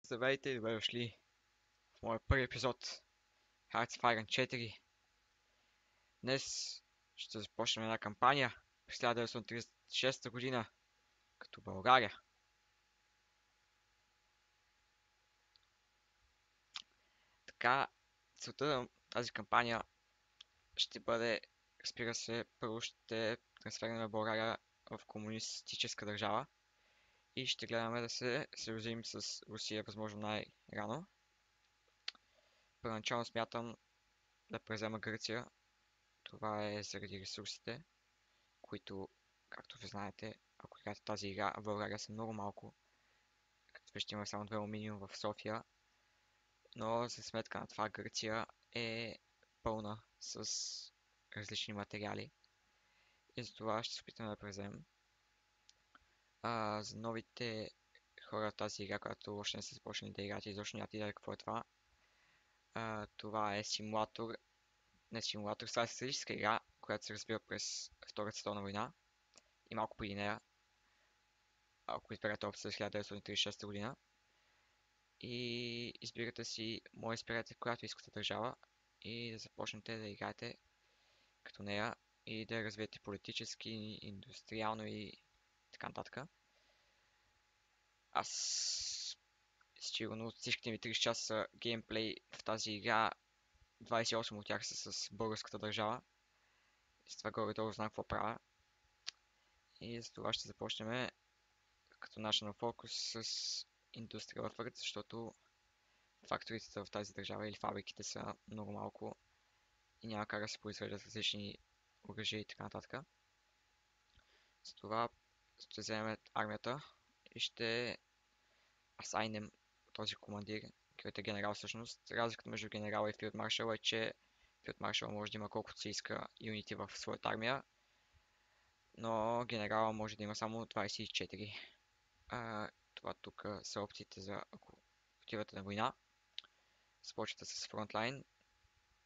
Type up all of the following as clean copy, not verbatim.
Здравейте и добре дошли в моя първи епизод Hearts of Iron 4. Днес ще започнем една кампания през 1936 година, като България. Така, целта на тази кампания ще бъде, разбира се, първо ще трансферираме България в комунистическа държава и ще гледаме да се съюзим с Русия възможно най-рано. Първоначално смятам да презема Гърция. Това е заради ресурсите, които, както ви знаете, ако играете тази игра, в България са много малко. Като вижте, има само две алуминиум в София, но за сметка на това Гърция е пълна с различни материали и за това ще се опитаме да преземем. За новите хора в тази игра, която още не са започнали да играят и изобщо нямат идея какво е това. Това е симулатор, не симулатор, това е стратегическа игра, която се развива през Втората световна война и малко преди нея, ако изберете опция с 1936 година. И избирате си, може да изберете която искате държава и да започнете да играете като нея и да я развиете политически, индустриално и така нататък. Аз сигурно всичките ми 30 часа геймплей в тази игра, 28 от тях са с българската държава. И с това горе-долу знам какво правя. И за това ще започнем като National Focus с Industrial Effort, защото факторите в тази държава или фабриките са много малко и няма как да се произвеждат различни оръжия и така нататък. Затова ще вземем армията и ще асайнем този командир, който е генерал всъщност. Разликата между генерала и филдмаршал е, че филдмаршал може да има колкото се иска юнити в своята армия, но генерала може да има само 24. Това тук са опциите за ако отивате на война. Започвате с фронтлайн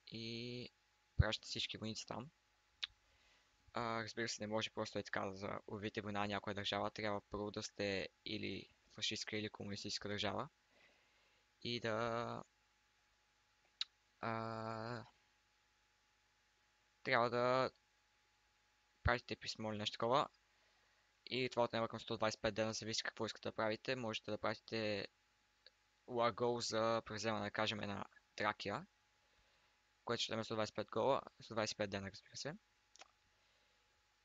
и пращате всички войници там. Разбира се, не може просто така да обявите война на някоя държава. Трябва първо да сте или фашистска или комунистическа държава и да трябва да пратите писмо или нещо такова. И това отнема към 125 дена, зависи какво искате да правите. Можете да пратите war goal за превземане, да кажем, на Тракия, което ще даде 125 гола, 125 дена, разбира се.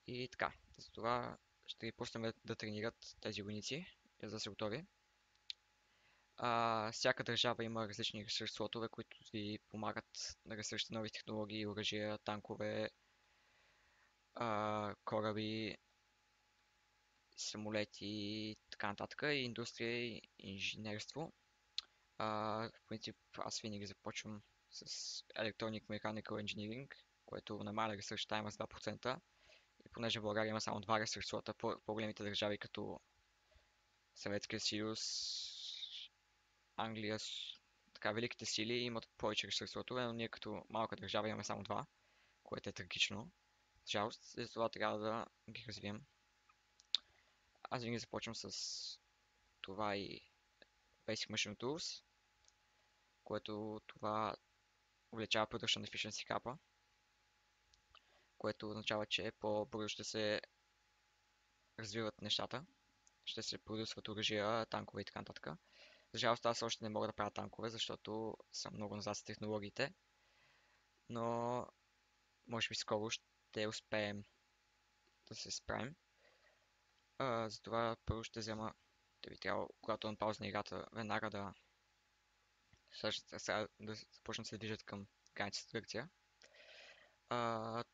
И така, за това ще ги пуснем да тренират тези войници, за да са готови. Всяка държава има различни ресурс слотове, които ви помагат да разсрещате нови технологии, оръжия, танкове, кораби, самолети и така нататък, и индустрия и инженерство. В принцип аз винаги започвам с Electronic Mechanical Engineering, което намаля ресърч тайма с 2%. И понеже в България има само два ресърч слота, по-големите държави като Съветския съюз, Англия, така великите сили имат повече ресурс слотове, но ние като малка държава имаме само два, което е трагично. Жалост, и затова трябва да ги развием. Аз винаги започвам с това и Basic Machine Tools, което това увеличава Production Efficiency капа, което означава, че по-бързо ще се развиват нещата, ще се продусват оръжия, танкове и така нататък. За жалост аз още не мога да правя танкове, защото съм много назад с технологиите, но може би скоро ще успеем да се справим. Затова първо ще взема да ви трябва, когато на пауза на играта, веднага да започнат да се движат към границата с Гърция.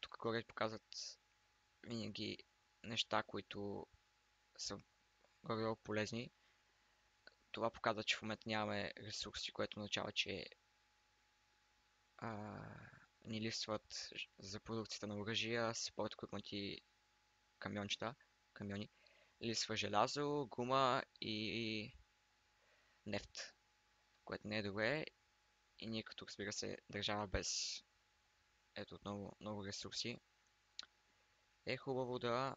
Тук горе показват винаги неща, които са горе полезни. Това показва, че в момента нямаме ресурси, което означава, че ни липсват за продукцията на оръжия, support equipment и камиони. Липсва желязо, гума и нефт, което не е добре. И ние като, разбира се, държава без ето отново много ресурси, е хубаво да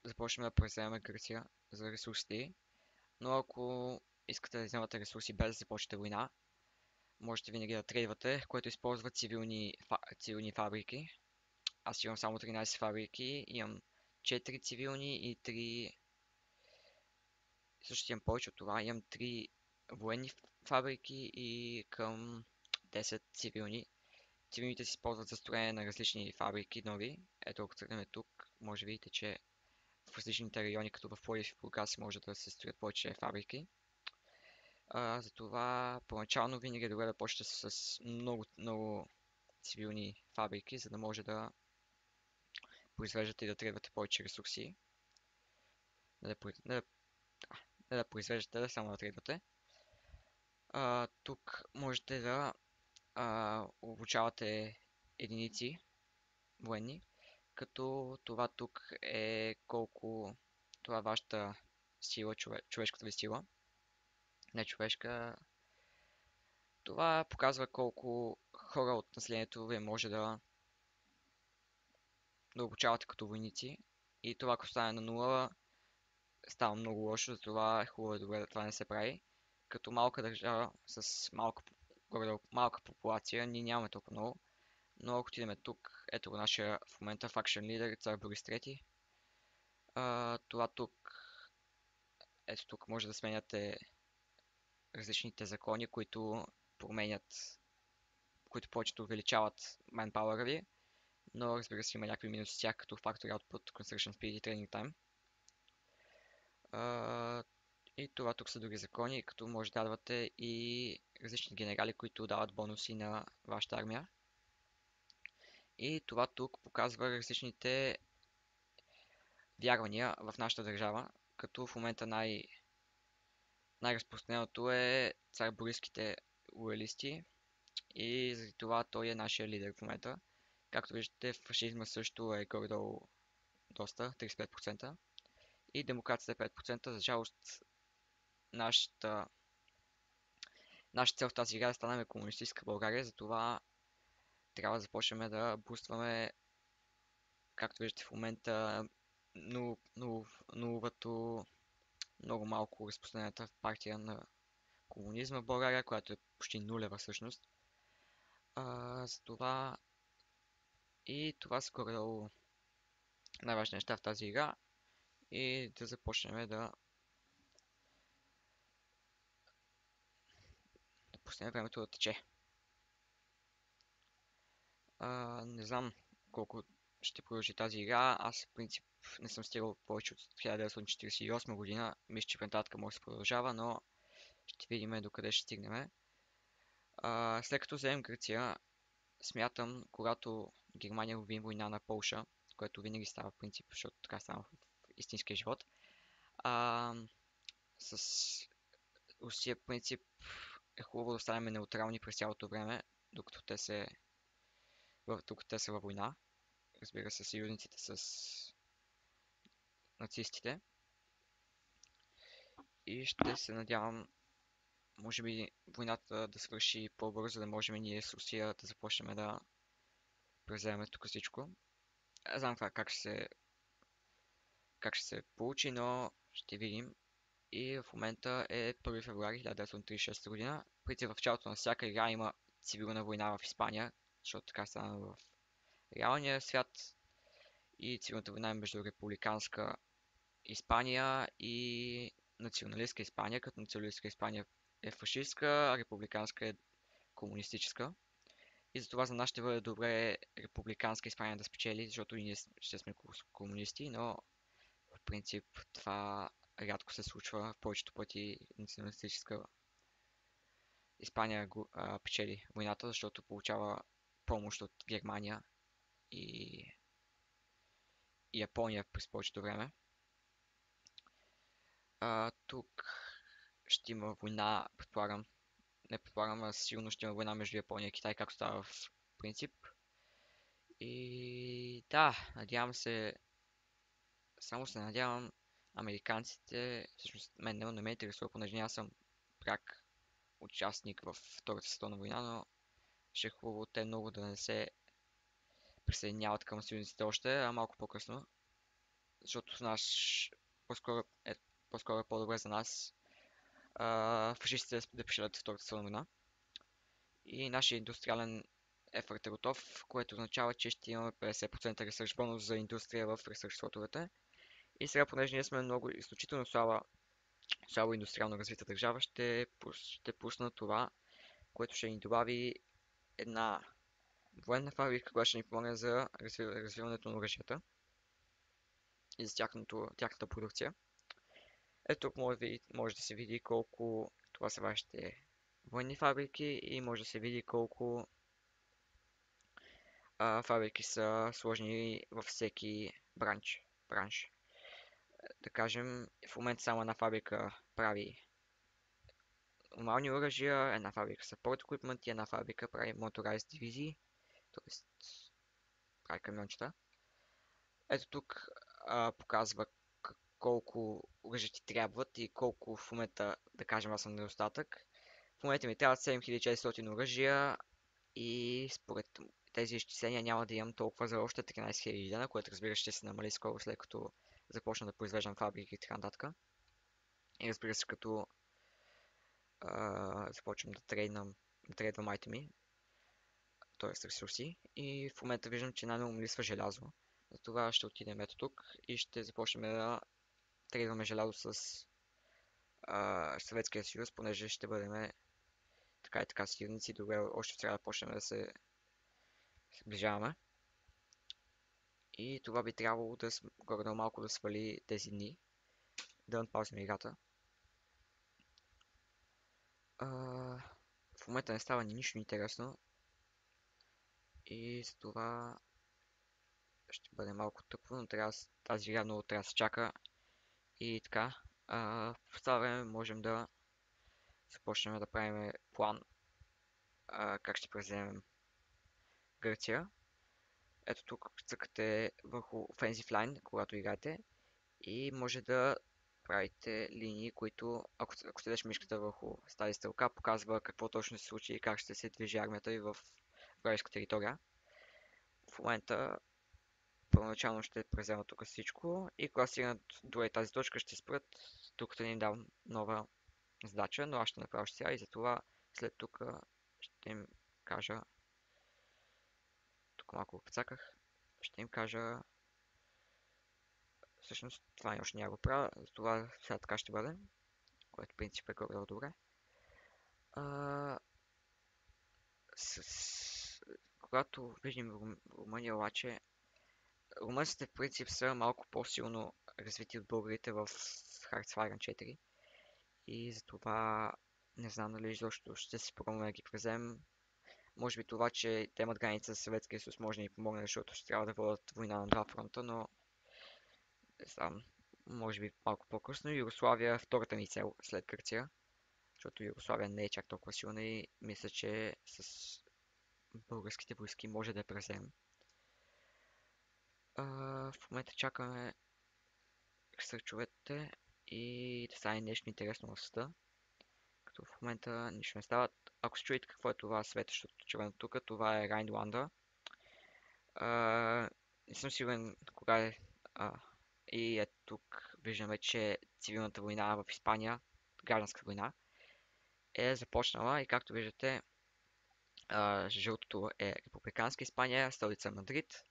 започнем да преземаме Гърция за ресурсите. Но ако искате да вземате ресурси без да започнете война, можете винаги да трейдвате, което използва цивилни фабрики. Аз имам само 13 фабрики, имам 4 цивилни и 3. Също имам повече от това. Имам 3 военни фабрики и към 10 цивилни. Цивилните се използват за строене на различни фабрики, нови. Ето, ако тръгнем тук, може да видите, че в различните райони, като в Пловдив и Бургас, може да се строят повече фабрики. Затова поначално винаги е добре да почнете с много, много цивилни фабрики, за да може да произвеждате и да требвате повече ресурси. Не да, не да произвеждате, да само да требвате. Тук можете да обучавате единици военни, като това тук е колко това е вашата сила, човешката ви сила. Не човешка. Това показва колко хора от населението ви може да обучавате като войници. И това, ако стане на нула, става много лошо, затова е хубаво и добре да това не се прави. Като малка държава с малка популация, ние нямаме толкова много. Но ако отидем тук, ето го нашия в момента факшен лидер, цар Борис III. Това тук, ето тук може да сменяте различните закони, които повечето увеличават manpower ви, но разбира се има някакви минуси с тях, като Factory Output, Construction Speed и Training Time. И това тук са други закони, като може да давате и различни генерали, които дават бонуси на вашата армия. И това тук показва различните вярвания в нашата държава, като в момента най-разпространеното е цар Бориските лоялисти и заради това той е нашия лидер в момента. Както виждате, фашизма също е горе-долу доста, 35%. И демокрацията е 5%. За жалост, нашата цел в тази игра е да станем комунистическа България, затова трябва да започнем да бустваме, както виждате в момента, нуловато, много малко разпространената партия на комунизма в България, която е почти нулева всъщност. Затова и това са горе-долу най-важни неща в тази игра и да започнем да пуснем времето да тече. Не знам колко ще продължи тази игра. Аз в принцип не съм стигал повече от 1948 година. Мисля, че нататък може да се продължава, но ще видим докъде ще стигнем. След като вземем Гърция, смятам, когато Германия обяви война на Полша, което винаги става в принцип, защото така става в истинския живот, с Русия в принцип е хубаво да останем неутрални през цялото време, докато те са във война. Разбира се, съюзниците с нацистите. И ще се надявам, може би, войната да свърши по-бързо, за да можем ние с Русия да започнем да превземем тук всичко. Не знам това как ще се получи, но ще видим. И в момента е 1 февруари 1936 година. Преди в началото на всяка игра има цивилна война в Испания, защото така стана в реалния свят. И цивилната война е между републиканска Испания и националистка Испания, като националистка Испания е фашистска, а републиканска е комунистическа. И затова за нас ще бъде добре републиканска Испания да спечели, защото и ние ще сме комунисти, но в принцип това рядко се случва. В повечето пъти националистическа Испания печели войната, защото получава помощ от Германия и Япония през повечето време. Тук ще има война, предполагам. Не предполагам, а сигурно ще има война между Япония и Китай, както става в принцип. И да, надявам се, само се надявам американците, всъщност мен не ме интересува, понеже аз съм пряк участник в Втората световна война, но ще е хубаво те много да не се присъединяват към съюзниците още, а малко по-късно, защото по-скоро е по-добре за нас фашистите да печелят Втората световна война. И нашия индустриален ефорт е готов, което означава, че ще имаме 50% ресърч бонус за индустрия в ресърч слотовете. И сега, понеже ние сме много изключително слабо индустриално развита държава, ще пусна това, което ще ни добави една военна фабрика, която ще ни помогне за развиването на оръжията и за тяхната продукция. Ето тук може да се види колко това са вашите военни фабрики и може да се види колко фабрики са сложени във всеки бранш. Да кажем, в момента само една фабрика прави нормални оръжия, една фабрика support equipment и една фабрика прави motorized дивизии, т.е. прави камиончета. Ето тук показва колко оръжия ти трябват и колко в момента, да кажем, аз съм недостатък. В момента ми трябват 7400 оръжия и според тези изчисления няма да имам толкова за още 13 000 дена, което разбира се ще се намали скоро след като започна да произвеждам фабрики и така нататък. И разбира се като започвам да трейдвам айтеми, т.е. ресурси. И в момента виждам, че най-много ми липсва желязо. Затова ще отидем ето тук и ще започнем да трейдваме желязо с Съветския съюз, понеже ще бъдем така и така съюзници. Добре, още в трябва да почнем да се сближаваме. И това би трябвало да горе малко да свали тези дни. Да паузим играта. В момента не става нищо интересно. И за това ще бъде малко тъпо, но тази игра много трябва да се чака. И така, в това време можем да започнем да правим план как ще превземем Гърция. Ето тук цъкате върху Offensive Line, когато играете и може да правите линии, които, ако седеш мишката върху с тази стрелка, показва какво точно се случи и как ще се движи армията ви в вражеска територия. В момента първоначално ще преземат тук всичко и когато стигнат до тази точка ще спрат, тук да ни дам нова задача, но аз ще направя сега и затова след тук ще им кажа, тук малко подсаках, ще им кажа, всъщност това още няма го правя, затова сега така ще бъде, което в принцип е горе добре. Когато видим Румъния обаче, румънците в принцип са малко по-силно развити от българите в Hearts 4 и затова не знам дали изобщо ще си пробваме да ги превземем. Може би това, че те имат граница с Съветския съюз може да ни помогне, защото ще трябва да водят война на два фронта, но не знам, може би малко по-късно. Югославия е втората ни цел след Гърция, защото Югославия не е чак толкова силна и мисля, че с българските войски може да я превземем. В момента чакаме ресърчовете и да стане нещо интересно в света. Като в момента нищо не става. Ако се чуете какво е това светещото червено тук, това е Райнланда. Не съм сигурен кога е. И ето тук виждаме, че цивилната война в Испания, гражданска война, е започнала и както виждате, жълтото е републиканска Испания, столица Мадрид.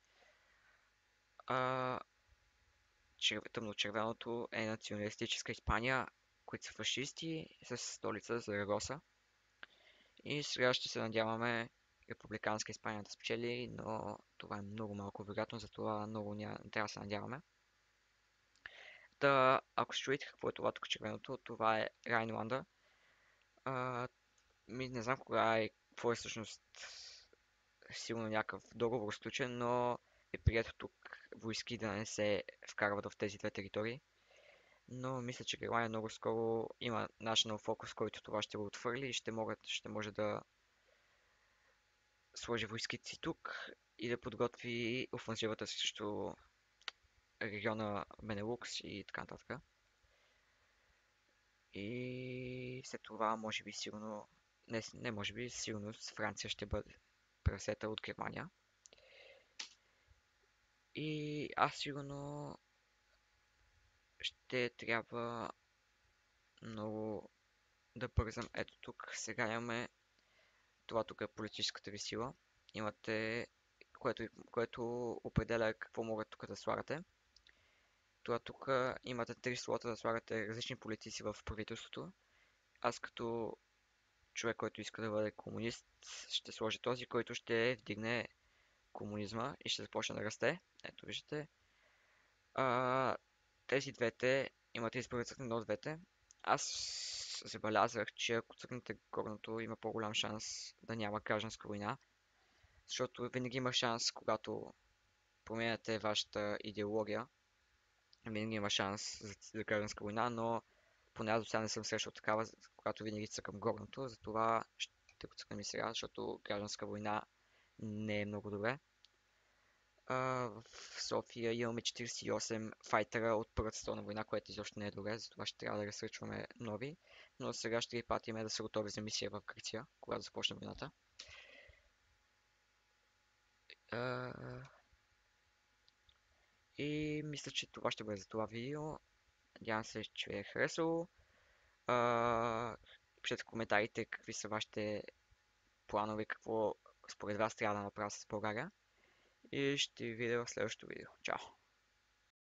Тъмно-червеното е националистическа Испания, които са фашисти, с столица Зарагоса. И сега ще се надяваме републиканска Испания да спечели, но това е много малко вероятно, затова много не трябва да се надяваме. Ако се чуете какво е това тук червеното, това е Райнланда. Не знам кога е, какво е всъщност сигурно някакъв договор сключен, но е прието тук войски да не се вкарват в тези две територии. Но мисля, че Германия много скоро има National Focus, който това ще го отвърли и ще може да сложи войските си тук и да подготви офанзивата срещу региона Бенелукс и така нататък. И след това, може би, сигурно, не може би, сигурно Франция ще бъде превзета от Германия. И аз сигурно ще трябва много да бързам. Ето тук сега имаме, това тук е политическата ви сила. Имате, което определя какво могат тук да слагате. Това тук имате три слота да слагате различни политици в правителството. Аз като човек, който иска да бъде комунист, ще сложи този, който ще вдигне комунизма и ще започне да расте. Ето виждате. А, тези двете имате избор да цъкнете едно от двете. Аз забелязах, че ако цъкнете горното, има по-голям шанс да няма гражданска война, защото винаги има шанс, когато променяте вашата идеология, винаги има шанс за гражданска война, но поне аз до сега не съм срещал такава, когато винаги цъкам горното, затова ще го цъкнем и сега, защото гражданска война не е много добре. В София имаме 48 файтера от Първата световна война, което изобщо не е добре, затова ще трябва да разсръчваме нови. Но сега ще ги пратиме да са готови за мисия в Гърция, когато започне войната. А, И мисля, че това ще бъде за това видео. Надявам се, че ви е харесало. Пишете в коментарите какви са вашите планове, какво според вас трябва да направя с България. И ще ви видя в следващото видео. Чао!